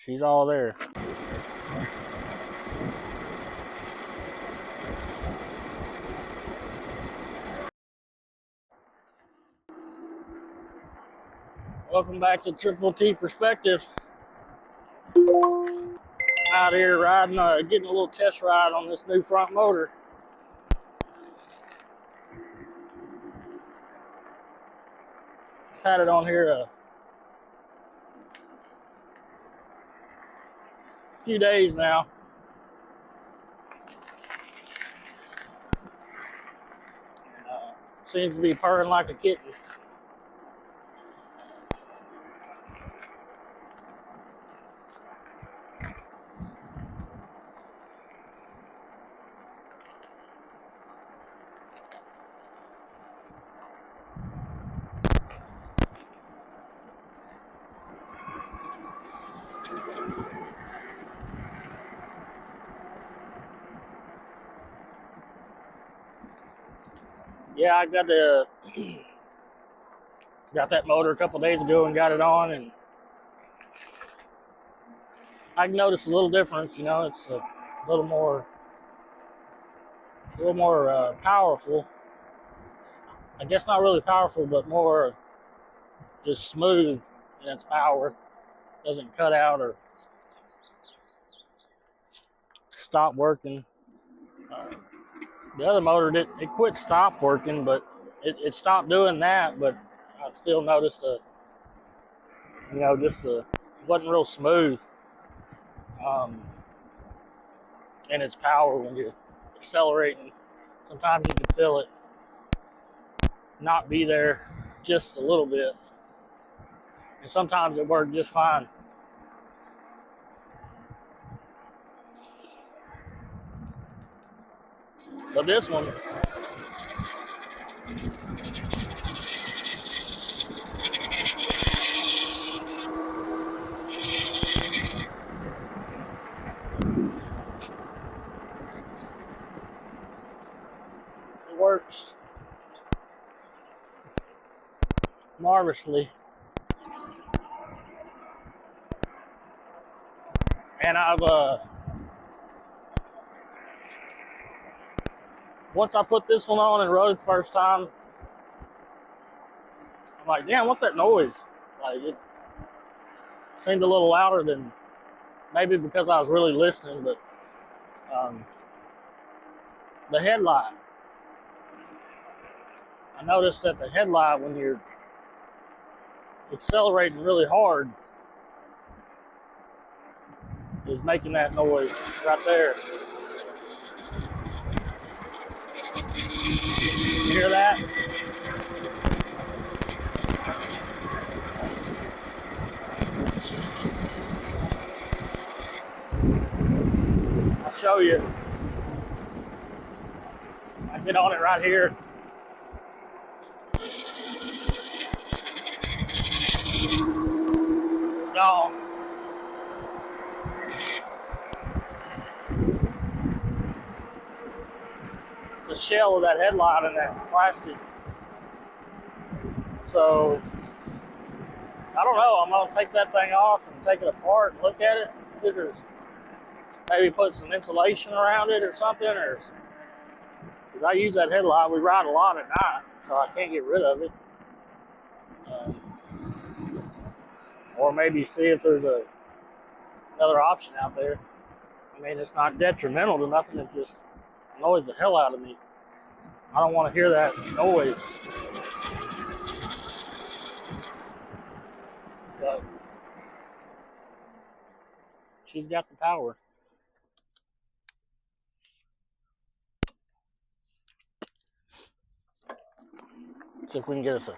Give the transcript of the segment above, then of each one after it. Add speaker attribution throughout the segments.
Speaker 1: She's all there. Welcome back to Triple T Perspective. Out here riding, getting a little test ride on this new front motor. Had it on here a few days now. Seems to be purring like a kitten. Yeah, I got that motor a couple days ago and got it on, and I noticed a little difference. You know, it's a little more powerful. I guess not really powerful, but more just smooth in its power. Doesn't cut out or stop working. The other motor it stopped working, but it stopped doing that. But I still noticed it wasn't real smooth in its power when you're accelerating. Sometimes you can feel it not be there just a little bit, and sometimes it worked just fine. But this one, it works marvelously. And I've once I put this one on and rode it the first time, I'm like, damn, what's that noise? Like, it seemed a little louder than, maybe because I was really listening, but the headlight. I noticed that the headlight, when you're accelerating really hard, is making that noise right there. You hear that? I'll show you. I get on it right here. It's gone. The shell of that headlight and that plastic. So I don't know, I'm gonna take that thing off and take it apart and look at it, see if there's maybe put some insulation around it or something, or because I use that headlight, we ride a lot at night, so I can't get rid of it. Or maybe see if there's another option out there. I mean, it's not detrimental to nothing, it just annoys the hell out of me. I don't want to hear that noise. But she's got the power. See if we can get us a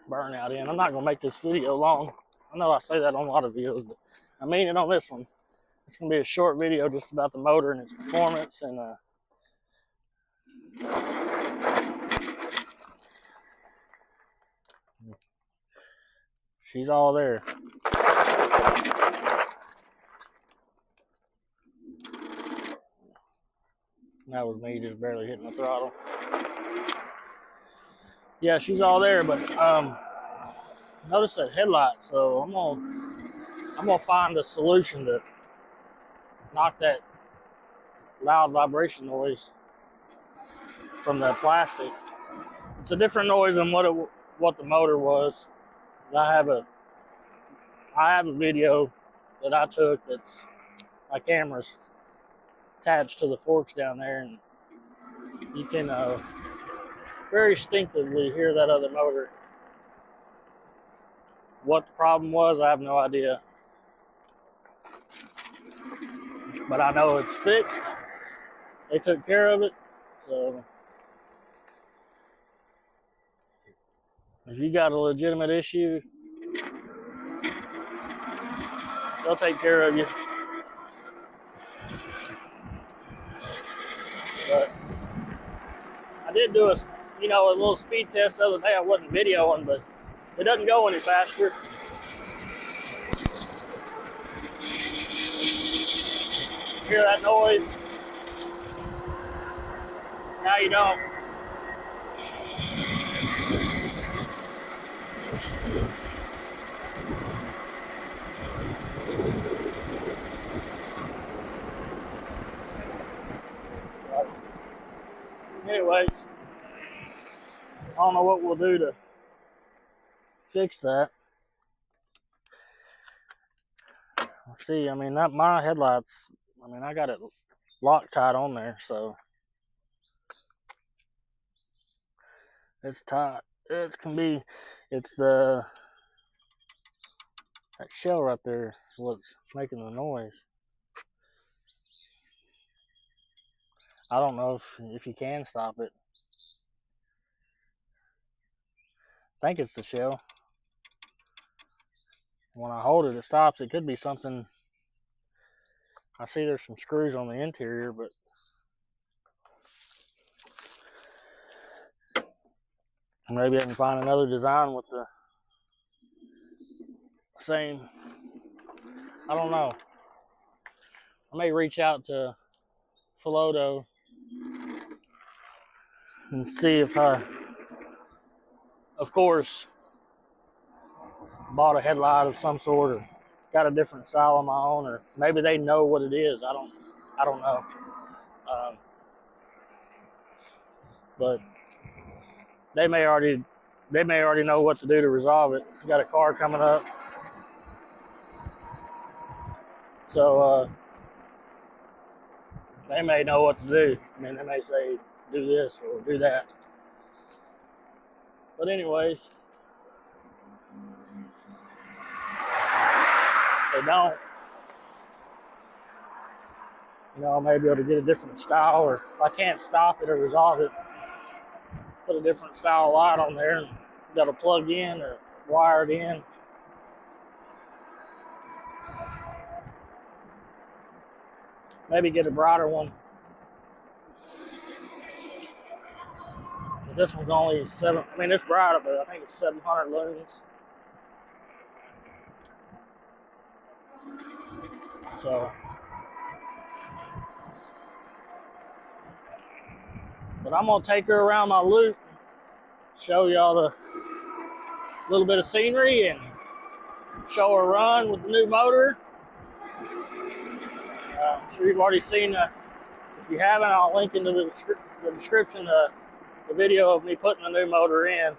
Speaker 1: burnout in. I'm not going to make this video long. I know I say that on a lot of videos, but I mean it on this one. It's going to be a short video just about the motor and its performance, and she's all there. That was me just barely hitting the throttle. Yeah, she's all there, but notice that headlight, so I'm gonna find a solution to knock that loud vibration noise from that plastic. It's a different noise than what the motor was. I have a video that I took that's my camera's attached to the forks down there, and you can very distinctively hear that other motor. What the problem was, I have no idea. But I know it's fixed. They took care of it. So if you got a legitimate issue, they'll take care of you. But I did do a little speed test the other day. I wasn't videoing, but it doesn't go any faster. Hear that noise? Now you don't. Anyways, I don't know what we'll do to fix that. Let's see. I mean, my headlights. I mean, I got it Loctite on there, so it's tight. It can be. It's that shell right there is what's making the noise. I don't know if you can stop it. I think it's the shell. When I hold it, it stops. It could be something. I see there's some screws on the interior, but maybe I can find another design with the same. I don't know. I may reach out to Philodo and see if I, of course, bought a headlight of some sort or got a different style of my own, or maybe they know what it is. I don't know. But they may already know what to do to resolve it. Got a car coming up, so they may know what to do. I mean, they may say do this or do that. But anyways, they don't. I may be able to get a different style, or if I can't stop it or resolve it, put a different style light on there and got to plug in or wire it in. Maybe get a brighter one. This one's only it's brighter, but I think it's 700 lumens. So, but I'm gonna take her around my loop, show y'all the little bit of scenery, and show her run with the new motor. I'm sure you've already seen. If you haven't, I'll link into the description the video of me putting the new motor in.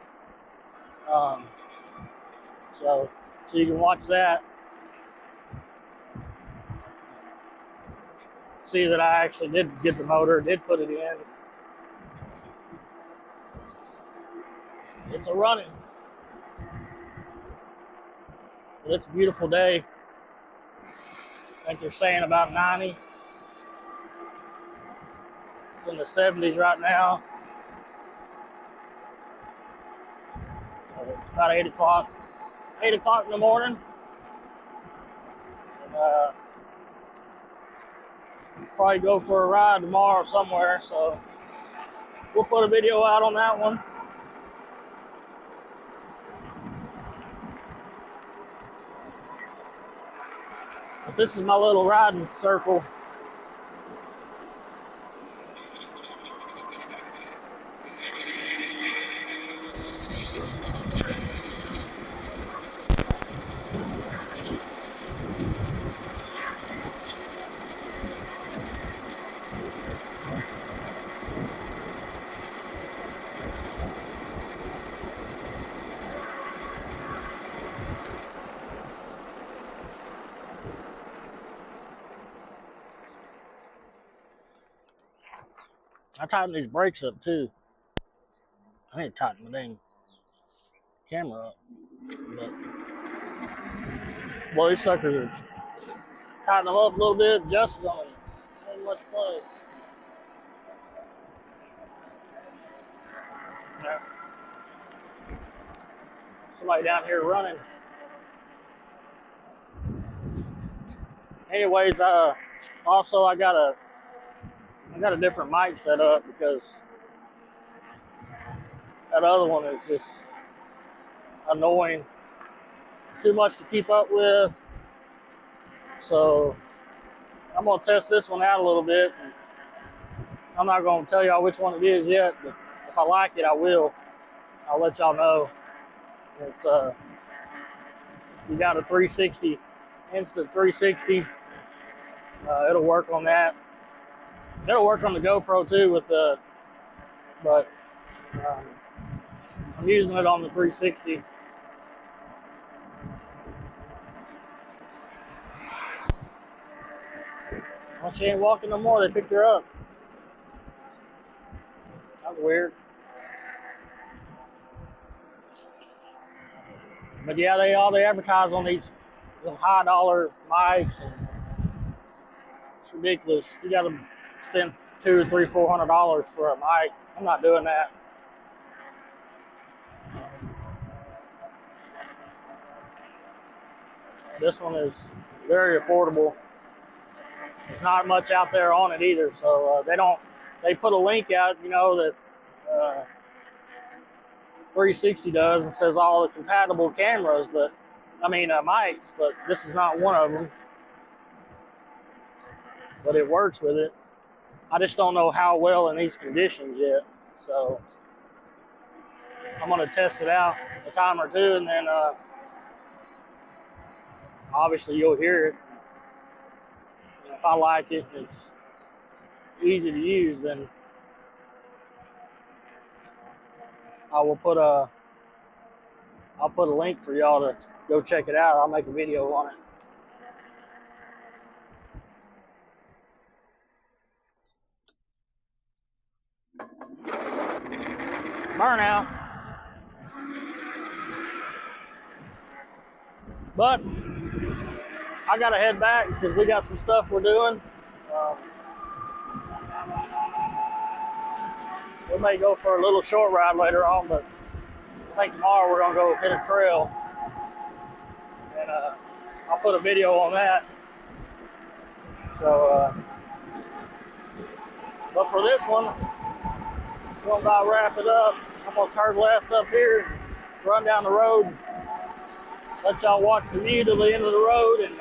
Speaker 1: So you can watch that. See that I actually did get the motor, did put it in. It's a running. But it's a beautiful day. I think they're saying about 90. It's in the 70s right now. So it's about 8 o'clock. 8 o'clock in the morning. And, probably go for a ride tomorrow somewhere, so we'll put a video out on that one. But this is my little riding circle. I tightened these brakes up too. I need to tighten my dang camera up. But, well, these suckers are tighten them up a little bit, adjusted on them. Ain't much place. Yeah. Somebody down here running. Anyways, also I got a different mic set up because that other one is just annoying. Too much to keep up with. So I'm gonna test this one out a little bit. I'm not gonna tell y'all which one it is yet, but if I like it, I will. I'll let y'all know. It's you got a 360, instant 360. It'll work on that. It'll work on the GoPro too with the, but I'm using it on the 360. Well, she ain't walking no more. They picked her up. That was weird. But yeah, they advertise on these some high dollar mics, and it's ridiculous. You got to spend $200, $300, $400 for a mic. I'm not doing that. This one is very affordable. There's not much out there on it either, so they put a link out, you know, that 360 does, and says all the compatible cameras, but mics, but this is not one of them. But it works with it. I just don't know how well in these conditions yet, so I'm gonna test it out a time or two, and then obviously you'll hear it. And if I like it, it's easy to use, then I'll put a link for y'all to go check it out. I'll make a video on it. Burnout. But I gotta head back because we got some stuff we're doing. We may go for a little short ride later on, but I think tomorrow we're gonna go hit a trail, and I'll put a video on that. So, but for this one, we're gonna about wrap it up. I'm gonna turn left up here, run down the road, let y'all watch the view to the end of the road, and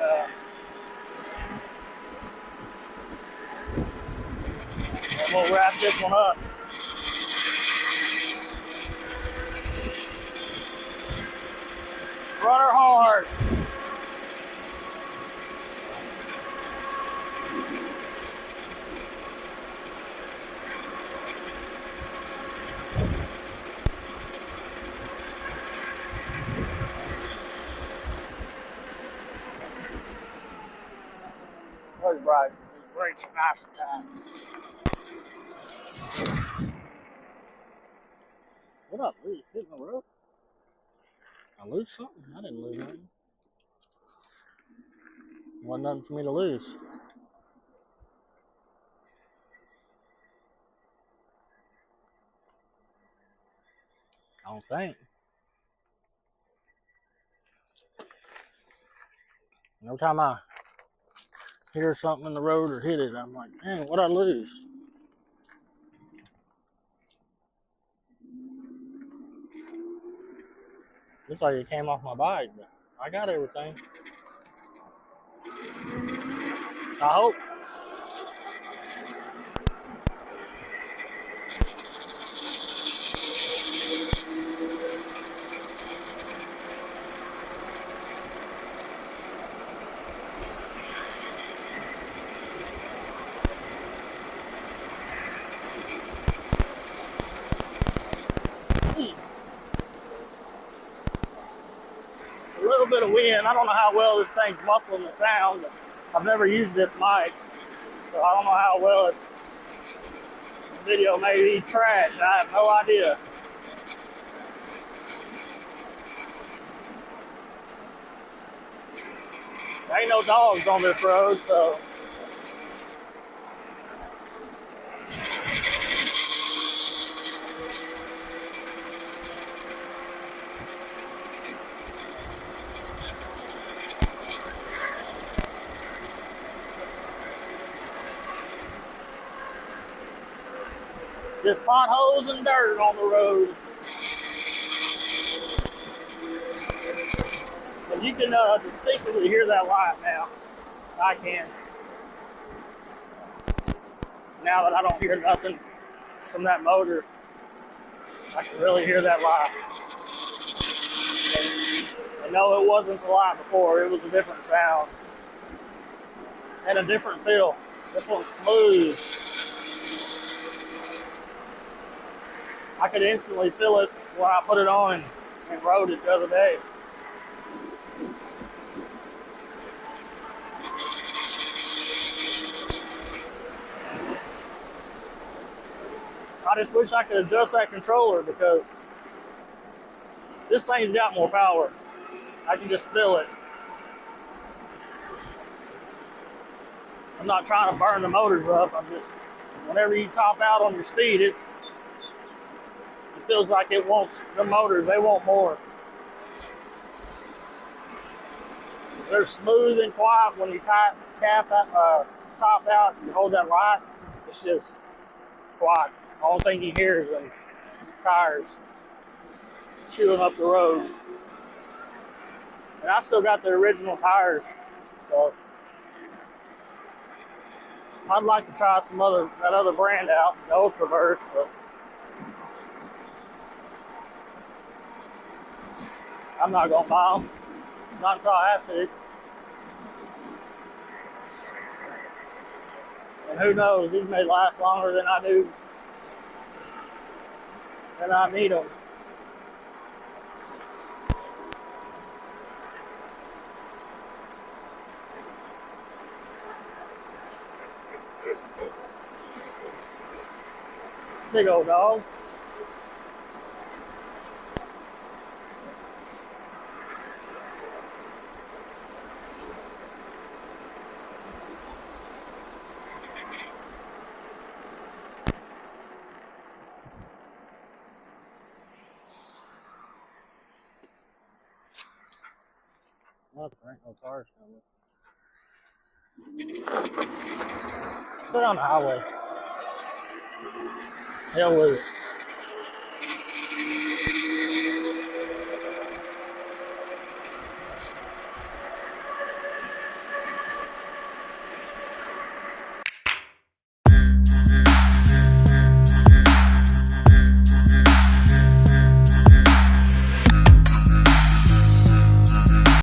Speaker 1: we'll wrap this one up. Run her hard. Those brakes are nice and tight. What up, Lee? Hitting the road? I lose something? I didn't lose nothing. Wasn't nothing for me to lose. I don't think. Every time I hear something in the road or hit it, I'm like, dang, what'd I lose? Looks like it came off my bike, but I got everything. I hope. A little bit of wind. I don't know how well this thing's muffling the sound, but I've never used this mic, so I don't know how well it's video may be trash. I have no idea. There ain't no dogs on this road, so. Just potholes and dirt on the road. But you can distinctly hear that light now. I can. Now that I don't hear nothing from that motor, I can really hear that light. And no, it wasn't the light before. It was a different sound. And a different feel. This one's smooth. I could instantly feel it when I put it on and rode it the other day. I just wish I could adjust that controller because this thing's got more power. I can just feel it. I'm not trying to burn the motors up. I'm just, whenever you top out on your speed, it feels like it wants, the motors, they want more. They're smooth and quiet when you top out and hold that light. It's just quiet. The only thing you hear is them tires chewing up the road. And I still got the original tires, so I'd like to try that other brand out, the Ultraverse, but I'm not gonna buy them. Not until I have to. And who knows, these may last longer than I do, than I need them. Big old dog. Nothing, there ain't no cars coming. Stay on the highway. Hell with it.